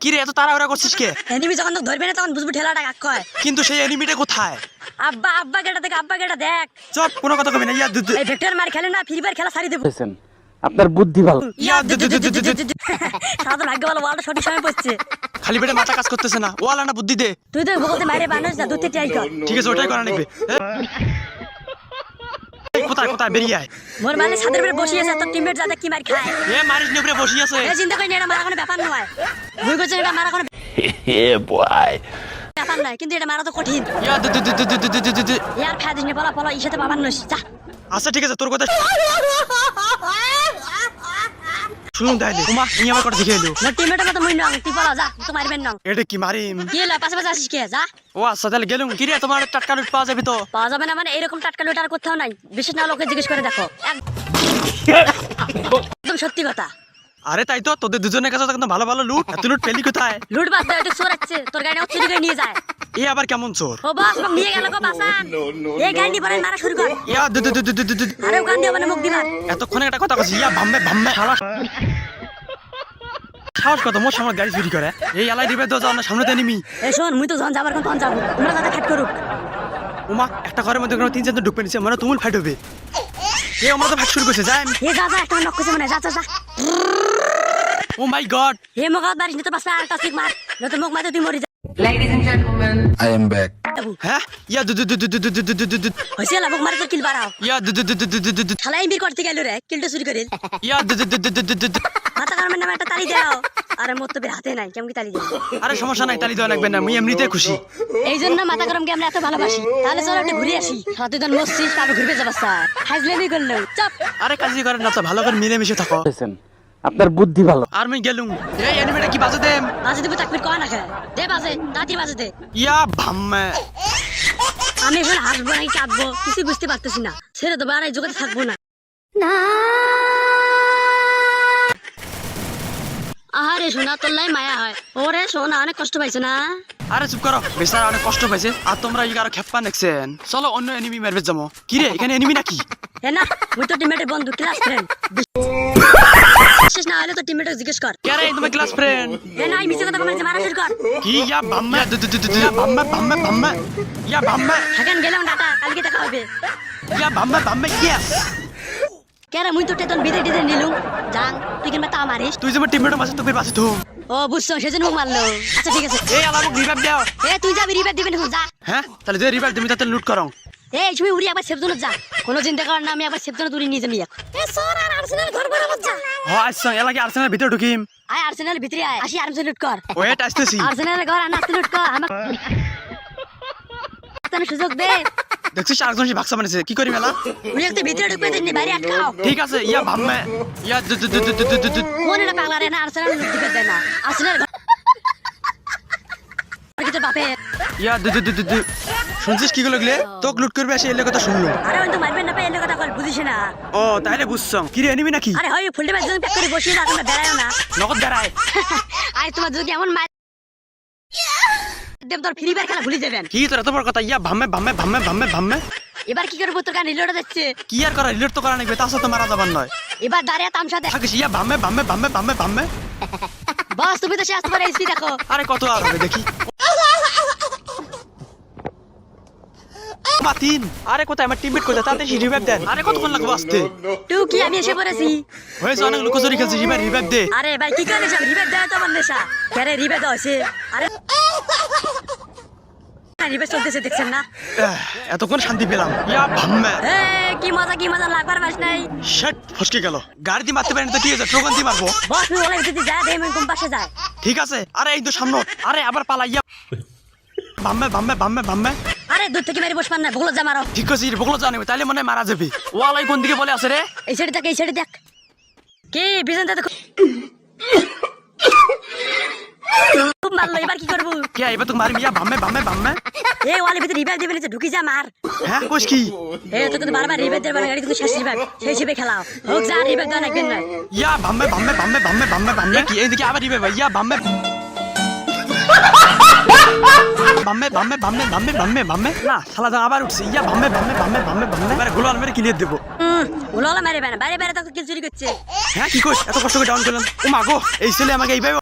কি রে এত তাড়াহুড়া করছিস কে? এনিমি যখন তো ধরবে না তখন বুঝবি ঠেলাটা কাক কয়। কিন্তু সেই এনিমিটা কোথায়? আব্বা আব্বা গেটা দেখ, আব্বা গেটা দেখ। চপ কোনো কথা কবি না। ইয়া এই ভেক্টর মার খেলে না, ফ্রি ফায়ার খেলা ছাড়ি দেব। আপনার বুদ্ধি ভালো। সারা ভাগ্য ভালো, ওয়ালটা সঠিক সময় পড়ছে। খালি পেটে মাথা কাজ করতেছে না, ওয়ালা না বুদ্ধি দে। তুই তো বলতে মাইরে বানস না, দুধে ট্রাই কর। ঠিক আছে ওটাই করা লাগবে। কোথায় কোথায় বেরিয়ে আয়। মোর মানে ছাদের উপরে বসে আছে, তোর টিমমেট যাতে কি মার খায়। এ মারিস নি উপরে বসি আছে। এই চিন্তা করি না, এটা মারা কোনো ব্যাপার নয়। ভুল করছে, এটা মারা কোনো ব্যাপার নয়, কিন্তু এটা মারা তো কঠিন। ইয়া ইয়ার খাদিস নে, বলা বলা ইসাতে বাবার নস যা। আচ্ছা ঠিক আছে তোর কথা শুনুন তাইলে। ওমা ই আমার কথা দেখে এলো। মোর টিমমেটের কথা মুই নং, তুই বলা যা, তো মারবেন নং। এটা কি মারিম? কি হলো পাশে পাশে আসিস কে যা। ও আচ্ছা তাহলে গেলুম। কি রে তোমার টাটকা লুট পাওয়া যাবে তো? পাওয়া যাবে না মানে এরকম টাটকা লুট আর কোথাও নাই, বিশেষ না লোকে জিজ্ঞেস করে দেখো। একদম সত্যি কথা। আরে তাই তো, তোদের দুজনের কাছে তো ভালো ভালো লুট। এত লুট পেলি কোথায়? লুট বাদ দাও, এটা চোর আছে, তোর গাড়ি চুরি করে নিয়ে যায়। এ আবার কেমন চোর? ও বাস মোক নিয়ে গেল গো বাসান। এই গান্ডি পরে মারা শুরু কর। ইয়া আরে গান্ডি মানে মুখ দিবার। এতক্ষণে একটা কথা কইছি। ইয়া ভাম্মে ভাম্মে শালা সাহস কত মোর সামনে গাড়ি চুরি করে। এই আলাই দিবে তো যাও না, সামনে তো এনিমি। এই শোন, মুই তো যখন যাবার কোন তখন যাবো, তোমরা দাদা খাট করুক। ওমা একটা ঘরের মধ্যে কোনো তিন চারজন ঢুকবে নিছে, মানে তুমুল ফাইট হবে। এ আমরা তো ফাইট শুরু করছে। যাই এ যা যা, একটা নক করছে মানে, যা যা যা। ও মাই গড। হে মগাত বারিস নি তো পাশে আরেকটা সিক মার, নয়তো মুখ মারতে তুই মরি যা। Ladies and gentlemen, I am back. হ্যাঁ ইয়া হইছে না, মুখ মারে তো কিল বাড়াও। ইয়া শালা এমবি করতে গেল রে, কিলটা চুরি করে। ইয়া মাথা গরমের নামে একটা তালি দাও। আরে মোর তো হাতে নাই, কেমন কি তালি দাও? আরে সমস্যা নাই, তালি দেওয়া লাগবে না, আমি এমনিতে খুশি। এই জন্য মাথা গরমকে আমরা এত ভালোবাসি। তাহলে চলো একটু ঘুরে আসি। সাথে তো মসজিদ তারপর ঘুরবে যাবা স্যার, হাজলেমি করলো চাপ। আরে কাজই করেন না তো, ভালো করে মিলেমিশে থাকো। আপনার বুদ্ধি ভালো। আর আমি গেলুম। এই এনিমিটা কি বাজে দেম? বাজে দিব তাকবির কয় না, খায় দে বাজে, তাতি বাজে দে। ইয়া ভাম্মে আমি এখন হাসবো নাকি কাঁদবো কিছু বুঝতে পারতেছি না। ছেড়ে দেবো, আর এই জগতে থাকবো না। আহারে সোনা, তোর লাই মায়া হয়। ওরে সোনা, অনেক কষ্ট পাইছো না? আরে চুপ করো, বেচারা অনেক কষ্ট পাইছে। আর তোমরা ইগারো খেপ্পা নেকছেন। চলো অন্য এনিমি মারবে যাবো। কি রে এখানে এনিমি নাকি? হে না, মুই তো টিমমেটের বন্ধু, ক্লাস ফ্রেন্ড। বিশেষ না হলে তো টিমমেটকে জিজ্ঞেস কর। কে রে তোমার ক্লাস ফ্রেন্ড? হে না, মিছে কথা বলছে, মারা শুরু কর। কি ইয়া ভাম্মে ভাম্মে ইয়া ভাম্মে থাকেন গেলাম ডাটা, কালকে দেখা হবে। ইয়া ভাম্মে ইয়েস। কেরে মুই তো টেতন বিদে টিদে নিলুম জান, তুই কিনবা তা মারিস। তুই যে আমার টিমমেটের মাঝে তোকে বাঁচি তো। ও বুঝছো, সেজন্য মুখ মারলো। আচ্ছা ঠিক আছে, এই আমাকে রিভাইভ দাও। এ তুই যাবি রিভাইভ দিবি না, যা। হ্যাঁ তাহলে যে রিভাইভ তুমি তাতে লুট করো। এই তুমি উড়ি একবার সেফ জোনে যা, কোনো চিন্তা কর না, আমি একবার সেফ জোনে উড়ি নিয়ে যাবি। এ সর, আর আর্সেনাল ঘর বরাবর যা। হ্যাঁ আচ্ছা এলাকে আর্সেনাল ভিতরে ঢুকিম। আয় আর্সেনাল ভিতরে আয়, আসি আর্মসে লুট কর। ওয়েট আসতেছি। আর্সেনাল ঘর আনাতে লুট কর, আমাকে তুমি সুযোগ দে। দেখছিস আরেকজন সে বাক্সা বানিয়েছে, কি করি মেলা? উনি একটা ভিতরে ঢুকবে, দিন বাইরে আটকাও। ঠিক আছে ইয়া ভাম্মে ইয়া কোন এটা পাগলা রে না, আর্সেনাল লুট দিবে দেয় না। আর্সেনাল ঘর কি তোর বাপে? ইয়া শুনছিস কি গুলো গেলে তোকে লুট করবে আসে এলে কথা শুনলো। আরে ওই তো মারবেন না, পেলে কথা কল বুঝিস না। ও তাইলে বুঝছম। কি রে এনিমি নাকি? আরে হয় ফুলটে মাছ প্যাক করে বসিয়ে না, তোমরা বেড়ায়ও না। নগদ দাঁড়ায়। আরে তোমার যদি এমন মার দেব, তোর ফ্রি ফায়ার খেলা ভুলে যাবেন। কি তোর এত বড় কথা? ইয়া ভাম্মে এবার কি করবো, তোর কান রিলোড যাচ্ছে। কি আর করা, রিলোড তো করা লাগবে, তার সাথে মারা যাবার নয়। এবার দাঁড়িয়ে তামসা দেখ। থাকিস ইয়া ভাম্মে বস তুমি তো শেষ করে এসপি দেখো। আরে কত আর হবে দেখি। মাতিন আরে কোথায় আমার টিমমেট কোথায়? তাতে রিভাইভ দেন। আরে কতক্ষণ লাগবে আসতে? তুই কি আমি এসে পড়েছি? হয়েছে অনেক লুকোচুরি খেলছি, রিভাইভ দে। আরে ভাই কি করে যাব, রিবেট দেয় তো আমার নেশা। কেরে রিবেট আছে? আরে রিবেট চলতেছে দেখছেন না? এতক্ষণ শান্তি পেলাম। ইয়া ভাম্মে এ কি মজা লাগবার বাস নাই। শট ফসকে গেল। গাড়ি দিয়ে মারতে পারেন তো কি হয়েছে, ট্রোগন দিয়ে মারবো। বস তুই ওলাই যদি যা দে, আমি কোন পাশে যায়। ঠিক আছে। আরে এই তো সামনে। আরে আবার পালাইয়া ভাম্মে আরে দূর থেকে মেরে বসবার না, ভুলো যা মারো। ঠিক আছে বগলো জানিবে, তাইলে মনে হয় মারা যাবে। ওয়ালাই কোন দিকে বলে আছে রে? এই সাইডে দেখ, এই সাইডে দেখ। কি বিজন দেখো খুব মারলো, এবার কি করবো? কে এবার তো মারবি? ইয়া ভাম্মে এই ওয়ালের ভিতরে রিভাইভ দিবে নিচে ঢুকি যা মার। হ্যাঁ কোশ কি? এই তোকে তো বারবার রিভাইভ দেবার গাড়ি কিন্তু শেষ রিভাইভ, সেই হিসেবে খেলাও হোক যা, রিভাইভ দেন একদিন না। ইয়া ভাম্মে কি এইদিকে আবার রিভাইভ? ইয়া ভাম্মে না শালা যা আবার উঠছে। ইয়া ভাম্মে এবারে গোলাল মেরে ক্লিয়ার দেবো। ওলা মারে বেনা, বাইরে বাইরে তোকে কিল চুরি করছে। হ্যাঁ কি কোশ? এত কষ্ট করে ডাউন করলাম। ও মা গো, এই ছেলে আমাকে এইভাবে